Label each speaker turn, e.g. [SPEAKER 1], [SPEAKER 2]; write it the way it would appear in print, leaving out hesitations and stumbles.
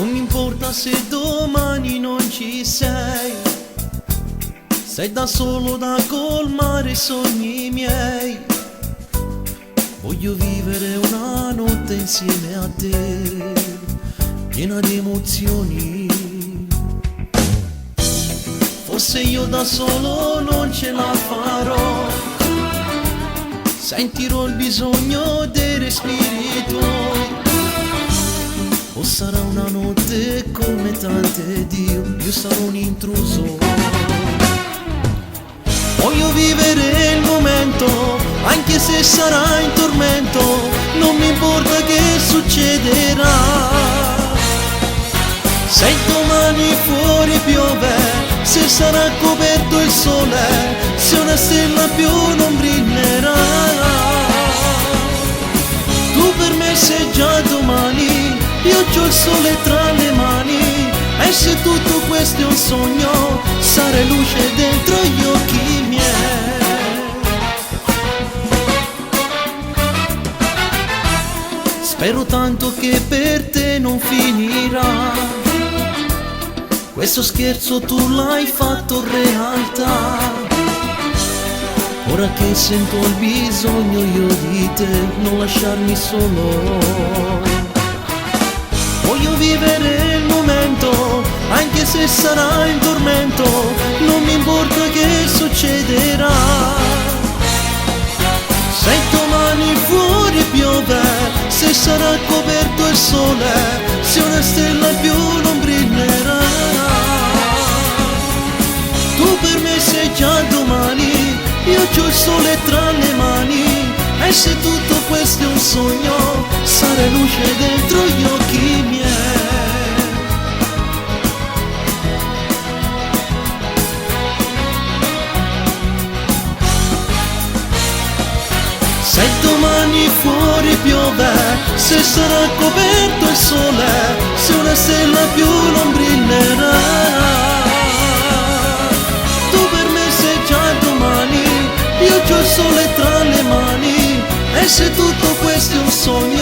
[SPEAKER 1] Non mi importa se domani non ci sei, sei da solo da colmare i sogni miei. Voglio vivere una notte insieme a te, piena di emozioni. Forse io da solo non ce la farò, sentirò il bisogno dei respiri tuoi. O sarà una notte come tante di io sarò un intruso. Voglio vivere il momento, anche se sarà in tormento, non mi importa che succederà. Se domani fuori piove, se sarà coperto il sole, se una stella più non brillerà. Tu per me sei già domani, io c'ho il sole tra le mani. E se tutto questo è un sogno, sarai luce dentro gli occhi miei. Spero tanto che per te non finirà, questo scherzo tu l'hai fatto realtà. Ora che sento il bisogno io di te, non lasciarmi solo. Voglio vivere il momento, anche se sarà in tormento, non mi importa che succederà. Se domani fuori piove, se sarà coperto il sole, se una stella più non brillerà. Tu per me sei già domani, io c'ho il sole tra le mani. E se tutto questo è un sogno, sarai luce dentro gli occhi miei. Se domani fuori piove, se sarà coperto il sole, se una stella più non brillerà. Tu per me sei già domani, io c'ho il sole tra le mani. E se tutto questo è un sogno,